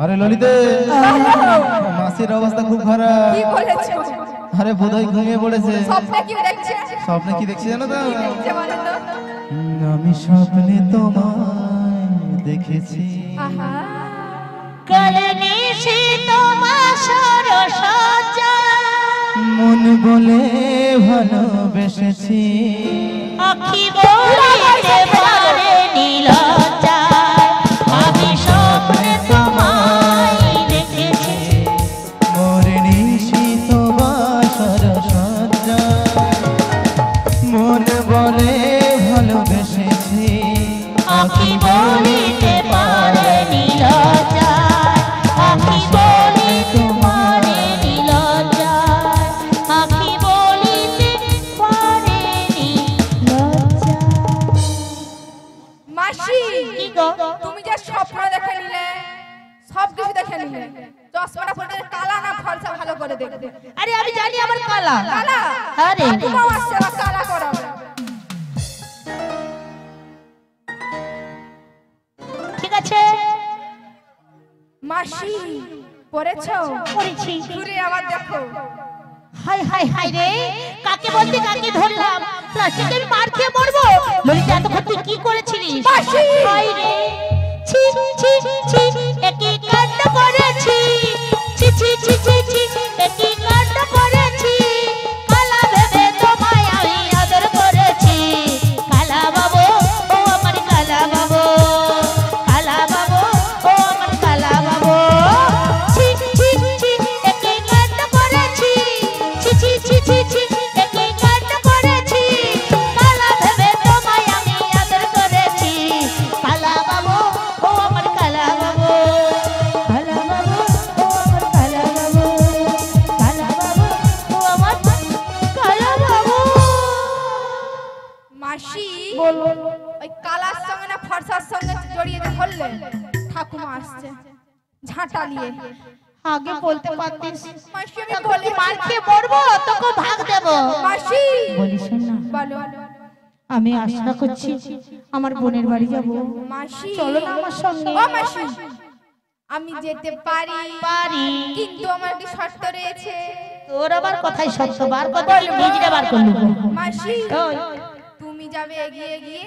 আরে ললিতে মাসির অবস্থা খুব খারাপ। কি বলেছো? আরে বোধহয় ঘুমিয়ে পড়েছে। স্বপ্নে কি দেখছে? স্বপ্নে কি দেখছি জানো তো? কি দেখছে বলো তো? আমি স্বপ্নে তোমায় দেখেছি। আহা কলনে সে তোমার সরসজ্জা মন বলে ভালোবেসেছি। আখি বলিতে পারে নীলজ্জা আমি স্বপ্নে তোমায় দেখেছি। মোরে নিশি তোমার সরসজ্জা মন বলে ভালোবেসেছি। আখি বলিতে পারে নীলজ্জা আখি বলিতে পারে নীলজ্জা আখি বলিতে পারে নীলজ্জা। মাসি কি গো? তুমি যে স্বপ্ন দেখে নিলে সব কিছু দেখে নিলে চশমাটা পরে কালা না ফর্সা ভালো করে দেখবে। আরে আমি জানি আমার কালা কালা আরে তোমাও আসছে বা কালা করাবে। ঠিক আছে মাসি পড়েছো? করেছি। ঘুরে আবার দেখো। হাই হাই হাই রে কাকে বলতে কাকে ধরলাম প্লাস্টিকে আমি মার খেয়ে মরবো। ললিতা এতক্ষণ তুই কি করেছিলিস? মাসি! হাই রে ছি ছি ছি একই কাণ্ড করেছি ছি ছি ছি ছি ছি একই কাণ্ড করেছি। কালা ভেবে তোমায় আমি আদর করেছি। কালা বাবু ও আমার কালা বাবু কালা বাবু ও আমার কালা বাবু ছি ছি ছি একই কাণ্ড করেছি ছি ছি ছি ছি ছি একই কাণ্ড করেছি। কালা ভেবে তোমায় আমি আদর করেছি। কালা বাবু ও আমার কালা বাবু কালা বাবু ও আমার কালা বাবু কালা বাবু ও আমার কালা বাবু। মাসি ওই কালার সঙ্গে না ফর্সার সঙ্গে জড়িয়ে ধরলে ঠাকুমা আসছে ঝাঁটা নিয়ে। আগে বলতে পারতিস মাসি আমি বলি মার খেয়ে মরবো তোকে ভাগ দেবো। মাসি বলিস না বলো আমি আশা করছি আমার বোনের বাড়ি যাবো। মাসি চলো না আমার সঙ্গে। ও মাসি আমি যেতে পারি পারি কিন্তু আমার একটি শর্ত রয়েছে। তোর আবার কথাই সত্য বার কথা নিজেটা বার করলু। মাসি ওই তুমি যাবে এগিয়ে এগিয়ে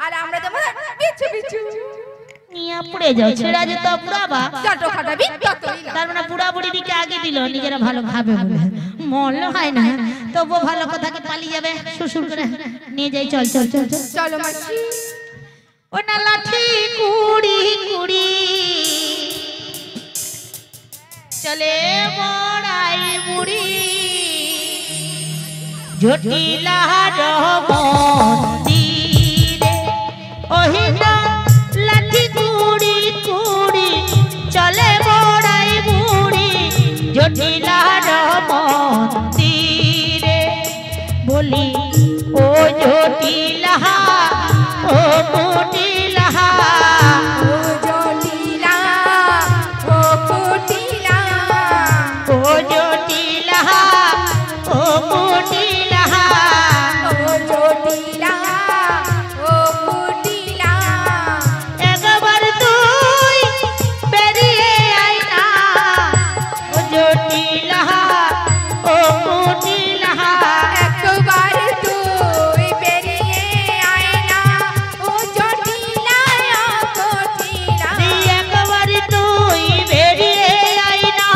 আর আমরা যাবো পিছু পিছু। নিয়া পুড়ে যাও ছেড়া যেত পুরাবা যত খাটাবি ততই লাভ। তার মানে পুরা বুড়ি দিকে আগে দিল নিজেরা ভালো খাবে বলে মরলে হয় না তবু ভালো কথাকে পালিয়ে যাবে শ্বশুর করে নিয়ে যাই। চল চল চল চল চলো মাসি। ও না লাঠি কুড়ি কুড়ি চলে বড়াই বুড়ি জটিলা মন্দিরে ওহিনা লাঠি কুড়ি কুড়ি চলে বড়াই বুড়ি জটিলা মন্দিরে বলি ও জটিলা ও কুটিলা ও জটিলা ও কুটিলা ও জটিলা ও কুটিলা ও জটিলা ও কুটিলা একবার তুই বেরিয়ে আয় না ও জটিলা ও কুটিলা একবার তুই বেরিয়ে আয় না ও জটিলা ও কুটিলা। একবার তুই বেরিয়ে আয় না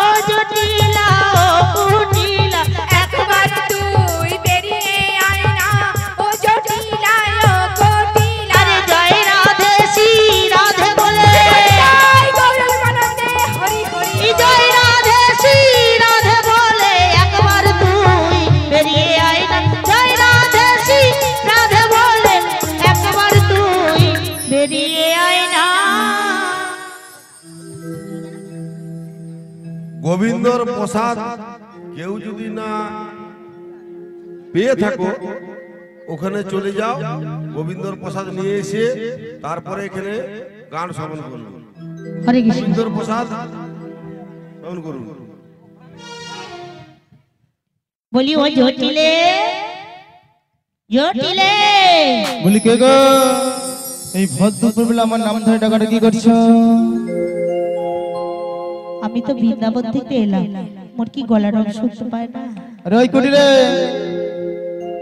ও জটিলা ও কুটিলা একবার তুই বেরিয়ে আয় না ও জটিলা ও কুটিলা। আরে জয় রাধে শ্রী রাধে বলে জয় গৌরাঙ্গানন্দে হরি হরি। জয় রাধে শ্রী রাধে বলে একবার তুই বেরিয়ে আয় না। জয় রাধে শ্রী রাধে বলে একবার তুই বেরিয়ে আয় না। গোবিন্দর প্রসাদ কেউ যদি না পেয়ে থাকো ওখানে চলে যাও, গোবিন্দর প্রসাদ নিয়ে এসে তারপরে এখানে গান শ্রবণ করুন। হরে কৃষ্ণ। গোবিন্দর প্রসাদ শ্রবণ করুন। বলি ও জটিলে জটিলে বলি কে গো? এই ভর দুপুর বেলা আমার নাম ধরে ডাকাটা কি করছো? আমি তো বৃন্দাবন থেকে এলাম, মোর কি গলার অংশ শুনতে পায় না? আরে ওই কুটিরে,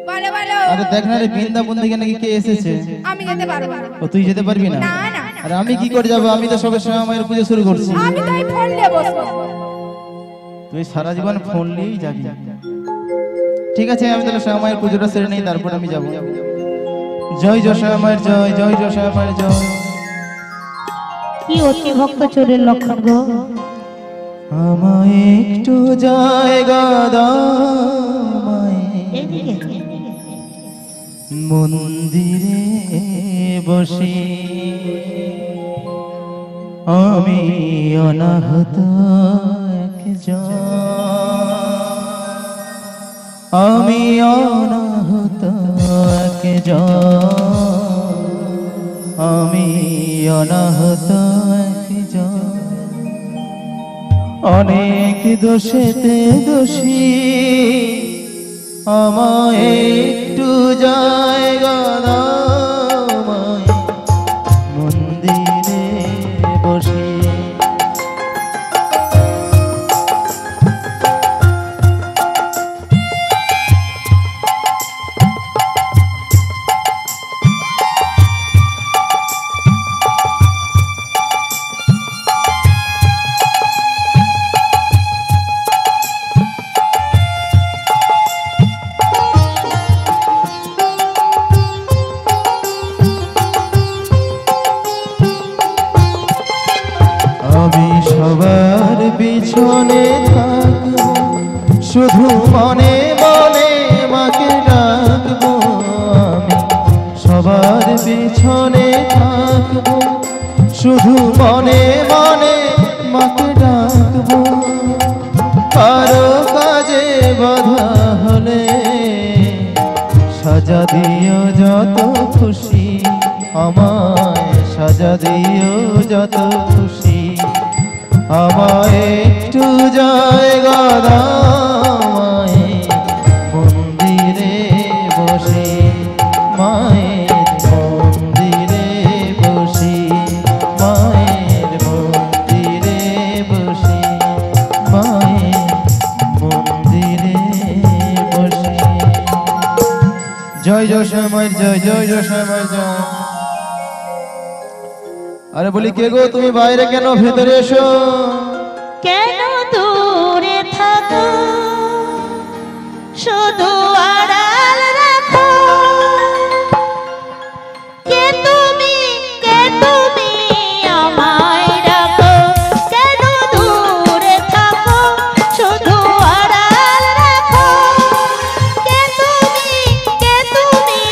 বলো বলো। আরে দেখ না রে, বৃন্দাবন থেকে নাকি কে এসেছে? আমি যেতে পারবো না। ও তুই যেতে পারবি না? না না আরে আমি কি করে যাবো? আমি তো সবে সময় মায়ের পুজো শুরু করছি। আমি তো এই ফোন নিয়ে বসবো। তুই সারা জীবন ফোন নিয়েই যাবি। ঠিক আছে, আমি তাহলে শ্যামায়ের পুজোটা সেরে নেই, তারপর আমি যাব। জয় যশোয়া মায়ের জয়, জয় যশোয়া মায়ের জয়। কি অতি ভক্ত চোরের লক্ষণ গো। আমায় একটু জায়গা দাও মায়ে, মন্দিরে বসে আমি অনাহত একজন, আমি অনাহত একজন, আমি অনাহত একজন, অনেক দোষেতে দোষী, আমায় একটু জায়গা দাও মায়ে, মন্দিরে বসে। আমি সবার পিছনে থাকবো, শুধু মনে মনে মাকে ডাকবো। আমি সবার পিছনে থাকবো, শুধু মনে মনে মাকে ডাকবো। কারো কাজে বাধা হলে সাজা দিও যত খুশি, আমায় সাজা দিও যত খুশি, আমায় একটু জায়গা দাও মায়ে, মন্দিরে বসে, মায়ের মন্দিরে বসে, মায়ের মন্দিরে বসে, মায়ের মন্দিরে বসে। জয় যশোয়া মায়ের জয়, জয় যশোয়া মায়ের জয়। আরে বলি কে গো তুমি বাইরে কেন, ভেতরে এসো। কেন দূরে থাকো, শুধু আড়াল রাখো। কে তুমি আমায় ডাকো। কেন দূরে থাকো, শুধু আড়াল রাখো। কে তুমি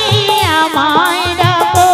আমায় ডাকো।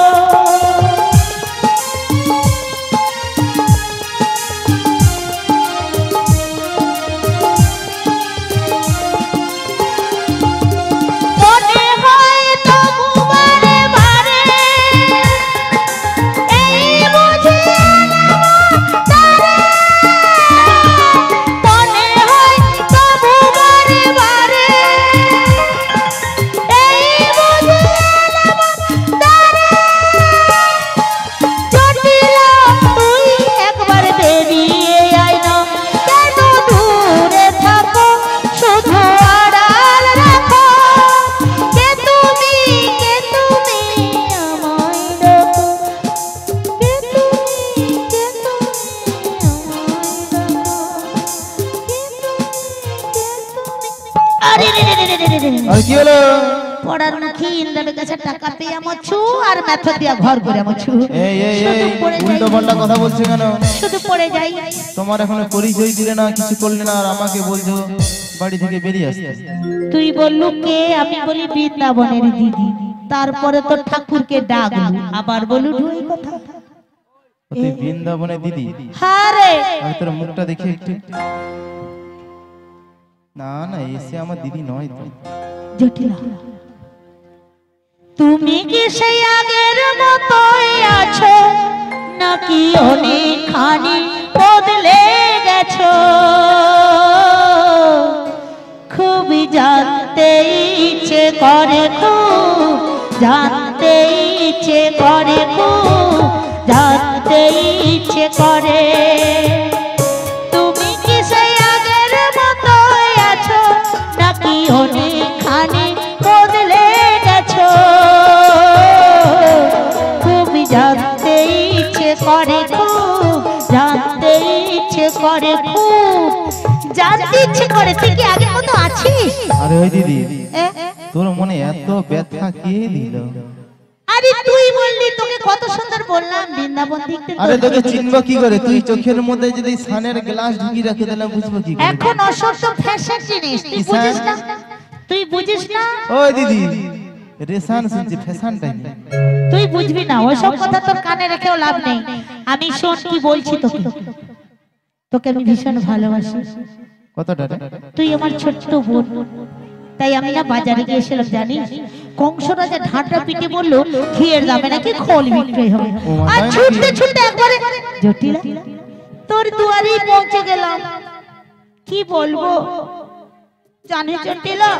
আর কি হলো? পড়ার মুখী ইন্দ্রের কাছে টাকা পেয়ে আমার ছু আর মেথা দিয়া ঘর করে আমার ছু। এই এই এই উল্টো পাল্টা কথা বলছো কেন? শুধু পড়ে যাই। তোমার এখনো পরিচয় দিলে না, কিছু করলে না, আর আমাকে বলছো বাড়ি থেকে বেরিয়ে আসতে। তুই বললু কে? আমি বলি বৃন্দাবনের দিদি। তারপরে তো ঠাকুরকে ডাকলু, আবার বলু ঢুই কথা। তুই বৃন্দাবনের দিদি? হ্যাঁ রে। আমি তোর মুখটা দেখি একটু। না না, এসে আমার দিদি নয় তো। জটিলা, তুমি কি সেই আগের মতোই আছো নাকি অনেকখানি বদলে গেছো? খুবই জানতে ইচ্ছে করে, খুব জানতে ইচ্ছে করে, খুব জানতে ইচ্ছে করে। তুমি ইচ্ছে করে খুব, জানতে ইচ্ছে করে খুব, জানতে ইচ্ছে করে। তুই কি আগের মতো আছিস? আরে ওই দিদি, এ? তোর মনে এত ব্যথা কে দিল? আরে তুই বললি, তোকে কত সুন্দর বললাম বৃন্দাবন দেখতে। আরে তোকে চিনবো কি করে? তুই চোখের মধ্যে যদি সানের গ্লাস ঢুকি রাখে দিলাম, বুঝবো কি করে? এখন অসত্য ফ্যাশন জিনিস, তুই বুঝিস না? তুই বুঝিস না? ওই দিদি, রেশান শুনছি, ফ্যাশনটাই নেই। তুই বুঝবি না, ওইসব কথা তোর কানে রেখেও লাভ নেই। আমি শোন কি বলছি তোকে, তোকে আমি ভীষণ ভালোবাসি। কতটা রে? তুই আমার ছোট্ট বোন, তাই আমি না বাজারে গিয়েছিলাম জানিস, কংস রাজা ঢাঁটা পিটে বললো ঘিয়ের দামে নাকি খোল বিক্রি হবে। আর ছুটতে ছুটতে একবারে জটিলা তোর দুয়ারেই পৌঁছে গেলাম। কি বলবো জানিস জটিলা,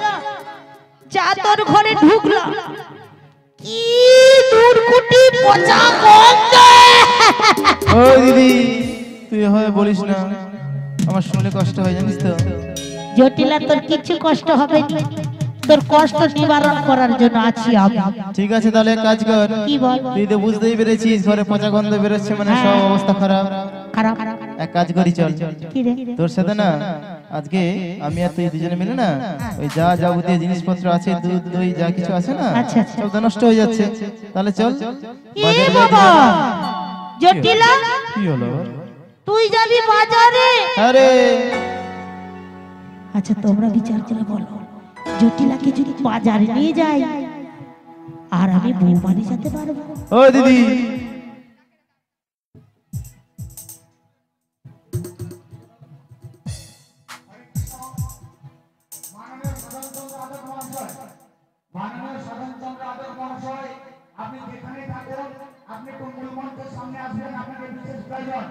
যা তোর ঘরে ঢুকলাম, কি দুর্কুটি পচা গন্ধ। ওই দিদি, তুই হয় বলিস না, আমার শুনলে কষ্ট হয় জানিস তো। জটিলা তোর কিছু কষ্ট হবে না, তোর কষ্ট নিবারণ করার জন্য আছি আমি। ঠিক আছে, তাহলে এক কাজ কর। কি বল? তুই তো বুঝতেই পেরেছিস ঘরে পচা গন্ধ বেরোচ্ছে, মানে হ্যাঁ। সব অবস্থা খারাপ। খারাপ? এক কাজ করি, চল। কি রে? তোর সাথে না আজকে আমি আর তুই দুজনে মিলে না ওই যা যাবতীয় জিনিসপত্র আছে, দুধ দই যা কিছু আছে না, আচ্ছা, আচ্ছা। সব তো নষ্ট হয়ে যাচ্ছে। তাহলে চল এ বাজারে যাই বাবা, দুজনে। জটিলা কি হলো? তুই যাবি বাজারে? আরে আচ্ছা তোমরা বিচার করে বলো, জটিলাকে যদি বাজারে নিয়ে যাই আর আমি বৌবাড়ি যেতে পারবো? ও দিদি, মাননীয় সাধনচন্দ্র আদর মহাশয়, আপনি যেখানে থাকুন, আপনি একটু মূল মঞ্চের সামনে আসবেন। আপনাকে বিশেষ প্রয়োজন।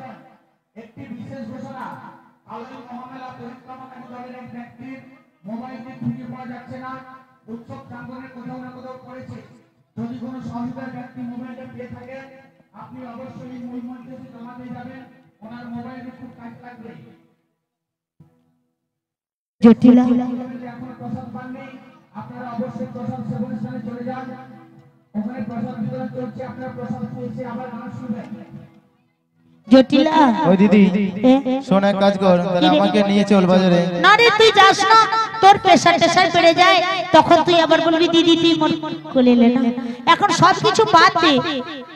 একটি বিশেষ ঘোষণা, আলোচনা মহামেলা পরিক্রমাকারী দলের এক ব্যক্তির মোবাইলটি খুঁজে পাওয়া যাচ্ছে না। উৎসব প্রাঙ্গণে কোথাও না কোথাও পড়েছে। যদি কোনো সহৃদয় ব্যক্তি মোবাইলটা পেয়ে থাকে, আপনি অবশ্যই মূল মঞ্চে এসে জমা দিয়ে যাবেন। ওনার মোবাইলে খুব কাজ লাগবে। জটিলা এখনো প্রসাদ পাননি, আপনারা অবশ্যই প্রসাদ সেবনের স্থানে চলে যান। ওখানে প্রসাদ বিতরণ চলছে, আপনারা প্রসাদ পেয়েছে আবার গান শুনবেন। জটিলা ওই দিদি, এ? শোন, এক কাজ কর, তাহলে আমাকে নিয়ে চল বাজারে। না রে তুই যাস না, তোর প্রেশার টেশার বেড়ে যায়, তখন তুই আবার বলবি দিদি তুই মন কোলে এলে না। এখন সব কিছু বাদ দে,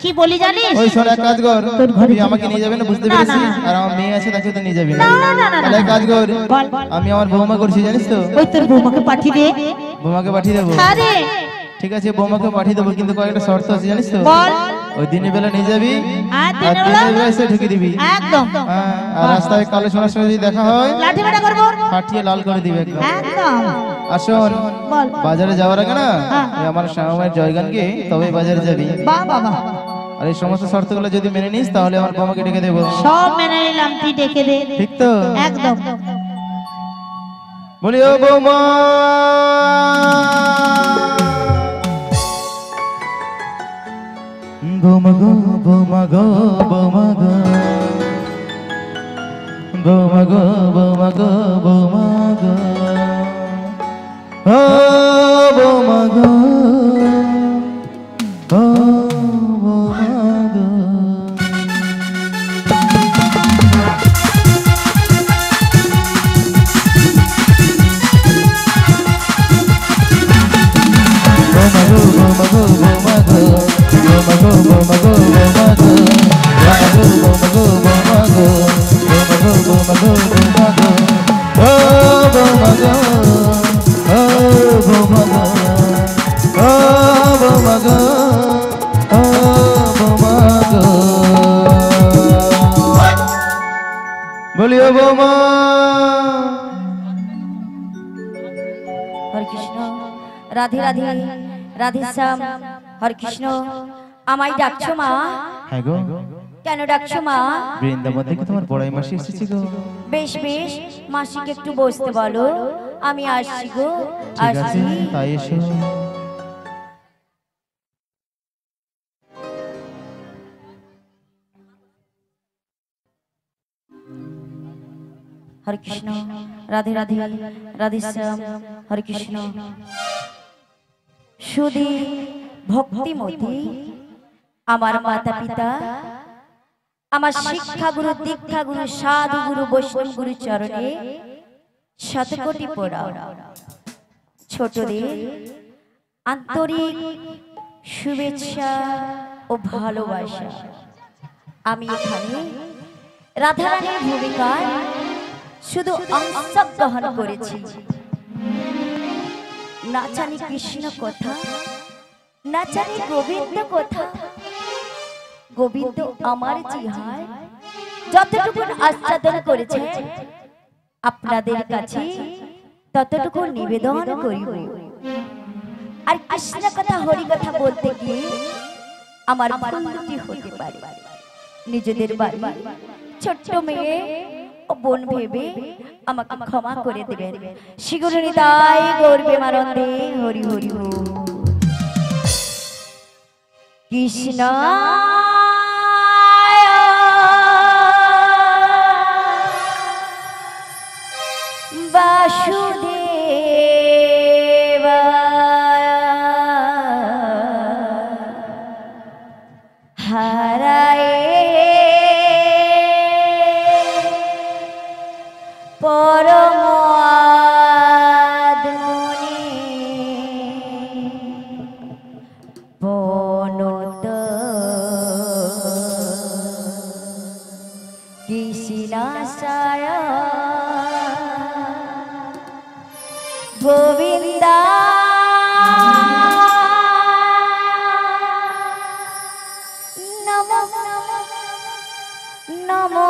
কি বলি জানিস? ওই শোন, এক কাজ কর, তোর ঘরে তুই আমাকে নিয়ে যাবে না, বুঝতে না, না, পেরেছিস? না। আর আমার মেয়ে আছে, তাকে তো নিয়ে যাবি না। না, না, না, না, তাহলে এক কাজ কর, বল। আমি আমার বৌমা করছি জানিস তো, ওই তোর বৌমাকে পাঠিয়ে দে। বৌমাকে পাঠিয়ে দেবো। আরে ঠিক আছে, বৌমাকে পাঠিয়ে দেবো, কিন্তু কয়েকটা শর্ত আছে জানিস তো। বল। ওই দিনের বেলা নিয়ে যাবি, আর আর দিনের দিনের বেলা? বেলা এসে ঢুকে দিবি। একদম হ্যাঁ, আর রাস্তায় কালো সোনার সঙ্গে যদি দেখা হয়, লাঠি মারা করবো ফাটিয়ে লাল করে দিবে একদম। একদম। আর শোন, বল। বাজারে যাওয়ার আগে না হ্যাঁ। ওই আমার শ্যামামায়ের জয়গানকে তবে বাজারে যাবি। বাহ বাবা, আর এই সমস্ত শর্তগুলো যদি মেনে নিস, তাহলে আমার বৌমাকে ডেকে দেবো। সব মেনে নিলাম, তুই ডেকে দে। ঠিক তো? একদম। বলি ও বৌমা, বৌমা গো, বৌমা গো, বৌমা গো, বৌমা গো, বৌমা গো, বৌমা গো, ও বৌমা গো, ও বৌমা গো। বলিও বৌমা। হরে কৃষ্ণ, রাধে রাধে, রাধে শ্যাম, হরে কৃষ্ণ। আমায় ডাকছো মা? হ্যাঁ গো, কেন ডাকছো মা? বৃন্দাবন থেকে তোমার বড়াই মাসি এসেছি গো। বেশ বেশ, মাসিকে একটু বসতে বলো, আমি আসছি গো, ঠিক আছে, আসছি। তাই এসো। হরে কৃষ্ণ, রাধে রাধে, রাধে শ্যাম, হরে কৃষ্ণ। সুধী ভক্তিমতী আমার মাতা পিতা, আমার শিক্ষা গুরু, দীক্ষা গুরু, সাধু গুরু, বৈষ্ণব গুরু চরণে শতকোটি প্রণাম। ছোটদের আন্তরিক শুভেচ্ছা ও ভালোবাসা। আমি এখানে রাধারানীর ভূমিকায় শুধু অংশগ্রহণ করেছি। না জানি কৃষ্ণ কথা, না জানি গোবিন্দ কথা। গোবিন্দ আমার জিহায় যতটুকু আস্বাদন করেছে আপনাদের কাছে ততটুকু নিবেদন করিব। আর কৃষ্ণ কথা, হরি কথা বলতে গিয়ে আমার ভুল ত্রুটি হতে পারে। নিজেদের বাড়ি ছোট্ট মেয়ে ও বোন ভেবে আমাকে ক্ষমা করে দেবেন। শিগুর হৃদয় গর্বে মানন্দে হরি হরি হরি। কৃষ্ণ বাসুদেব হারায়ে পরম আদমনি বনত কৃষ্ণাশায় গোবিন্দা নমঃ নমঃ।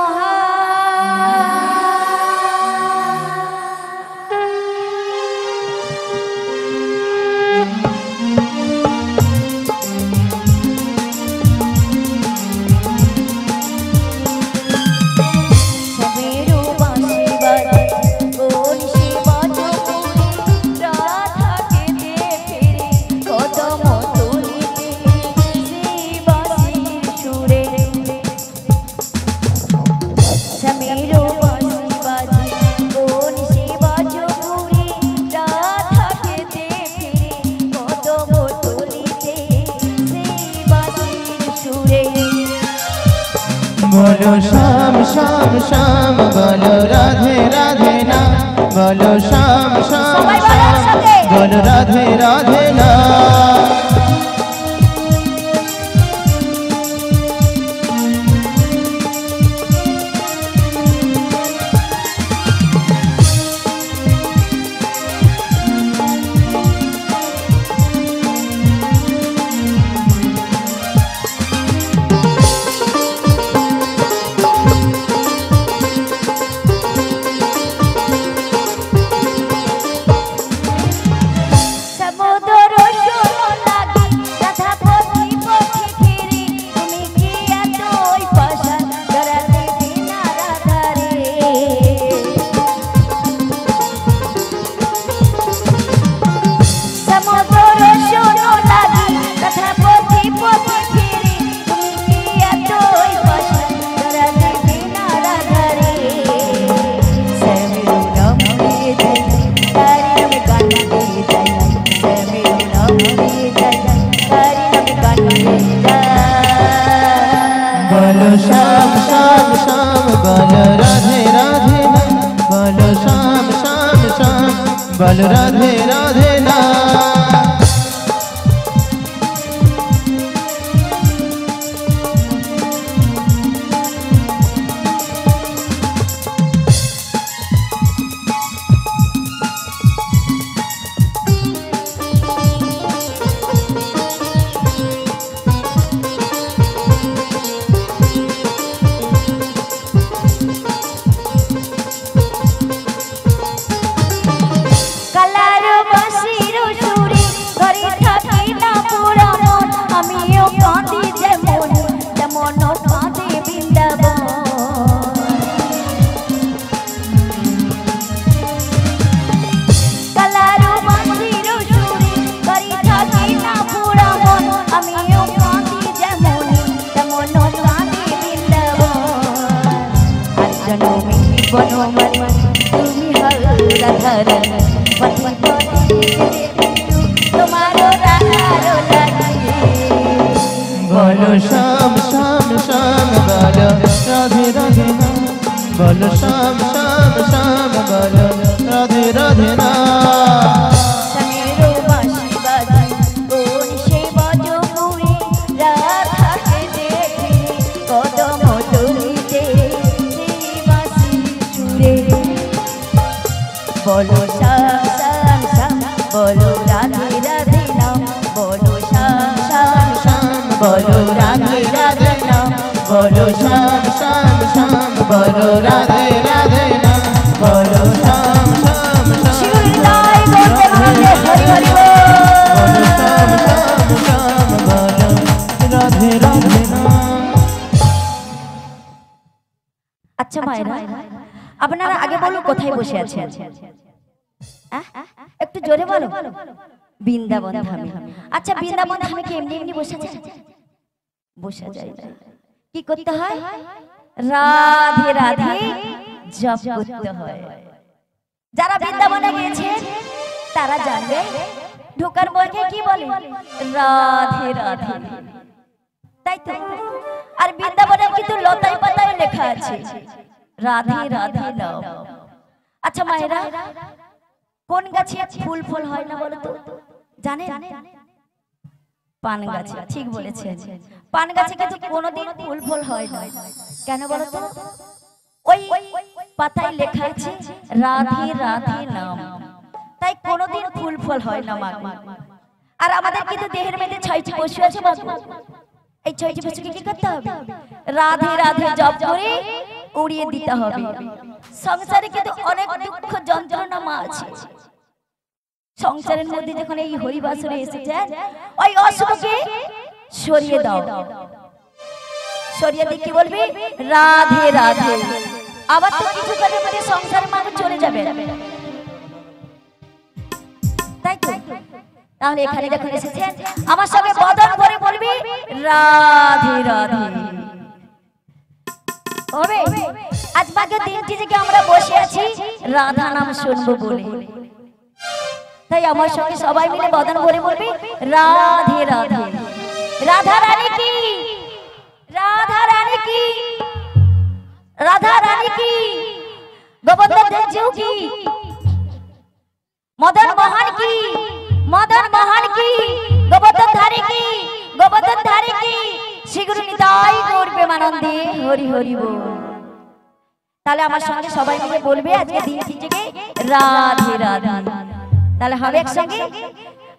बोलो श्याम श्याम श्याम, बोलो राधे राधे ना, बोलो श्याम श्याम श्याम, बोलो राधे राधे ना। बोलो श्याम श्याम श्याम, बोलो राधे राधे ना, बोलो श्याम श्याम श्याम, बोलो राधे राधे ना। बोलो বলো শ্যাম শ্যাম শ্যাম বলো রাধে রাধে নাম বলো শ্যাম শ্যাম শ্যাম বলো রাধে রাধে নাম শ্যামেরও বাঁশি বাজে কোন সে বজপুরে রাধাকে দেখে কদম তলিতে সেই বাঁশি সুরে বলো শ্যাম শ্যাম শ্যাম বলো রাধে রাধে নাম বলো শ্যাম শ্যাম শ্যাম বলো রাধে রাধে নাম বলো শ্যাম শ্যাম শ্যাম বলো রাধে রাধে নাম বলো শ্যাম শ্যাম শ্যাম শিউরিদাই বলতে বলতে হরি হরি বল। বলো শ্যাম শ্যাম শ্যাম বলো রাধে রাধে নাম। আচ্ছা মায়েরা, আপনারা আগে বলুন কোথায় বসে আছেন? একটু জোরে বলো। বৃন্দাবন ধামে। আচ্ছা বৃন্দাবন ধামে কি এমনি এমনি বসে আছে? বসে যায় না, কি করতে হয়? রাধে রাধে জপ করতে হয়। যারা বৃন্দাবনে গিয়েছেন তারা জানবে ঢোকার মুখে কি বলে? রাধে রাধে, তাই তো? আর বৃন্দাবনে কিন্তু লতায় পাতায় লেখা আছে রাধে রাধে নাম। আচ্ছা মায়েরা, কোন গাছে ফুল ফল হয় না বলো তো? জানেন? পান গাছে। ঠিক বলেছেন, পান গাছে কিন্তু কোনোদিন ফুল ফল হয় না। কেন বলো তো? ওই পাতায় লেখা আছে রাধে রাধে নাম, তাই কোনোদিন ফুল ফল হয় না মা। আর আমাদের কিন্তু দেহের মধ্যে 6টি পশু আছে বাবু। এই 6টি পশুকে কি করতে হবে? রাধে রাধে জপ করে উড়িয়ে দিতে হবে। সংসারে কিন্তু অনেক দুঃখ যন্ত্রণা মা আছে। সংসারের মধ্যে যখন এই হরিবাসরে এসেছেন, ওই অশুভকে সরিয়ে দাও। সরিয়ে দিয়ে কি বলবি? রাধে রাধে। আবার তো কিছু করে মধ্যে সংসারের মাঝে চলে যাবে, তাই তো? তাহলে এখানে যখন এসেছেন আমার সঙ্গে বদন করে বলবি রাধে রাধে। হবে আজ বাকি দিনটি থেকে আমরা বসে আছি রাধা নাম শুনবো বলে, তাই আমার সঙ্গে সবাই মিলে বদন করে বলবি রাধে রাধে। রাধা রানী কি, রাধা রানী কি, রাধা রানী কি, গোবর্ধন দেবজিউ কি, মদন মোহন কি, মদন মোহন কি, গোবর্ধন ধারী কি, গোবর্ধন ধারী কি, শ্রীগুরু নিতাই গৌর প্রেমানন্দে হরি হরি বল। তাহলে আমার সঙ্গে সবাই মিলে বলবে আজকে দিনটি থেকে রাধে রাধে। তাহলে হবে একসঙ্গে।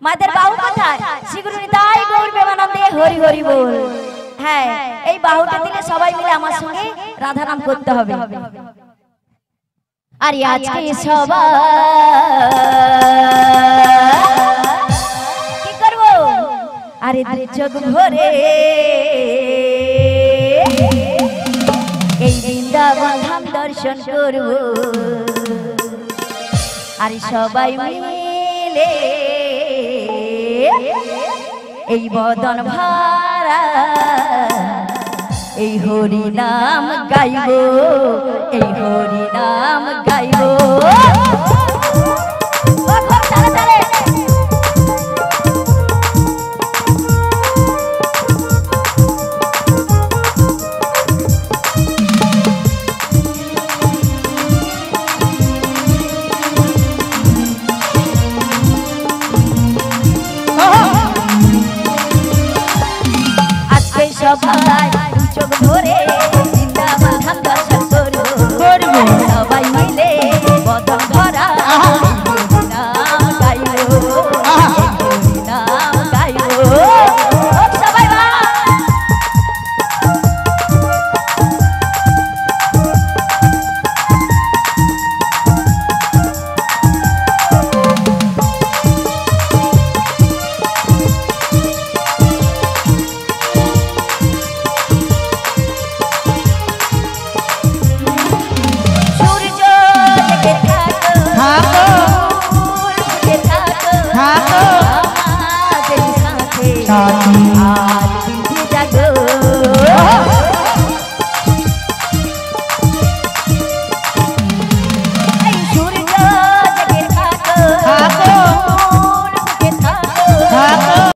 মাদের বাহু কোথায়? শ্রীগুরু নিতাই গৌর প্রেমানন্দে হরি হরি বল। হ্যাঁ, এই বাহুটা দিলে সবাই মিলে আমার সঙ্গে রাধা নাম করতে হবে। আর আজকে সবাই কি করব? আরে চোখ ভরে এই বৃন্দাবন ধাম দর্শন করব। আর সবাই মিলে এই বদন ভারা এই হরি নাম গাইব, এই হরি নাম গাইব। আজকে সবাই চোখ ধরে বৃন্দাবন ধাম দর্শন করব, সবাই মিলে বদন ভরা নাম গাইব, নাম গাইব। সবাই সাথী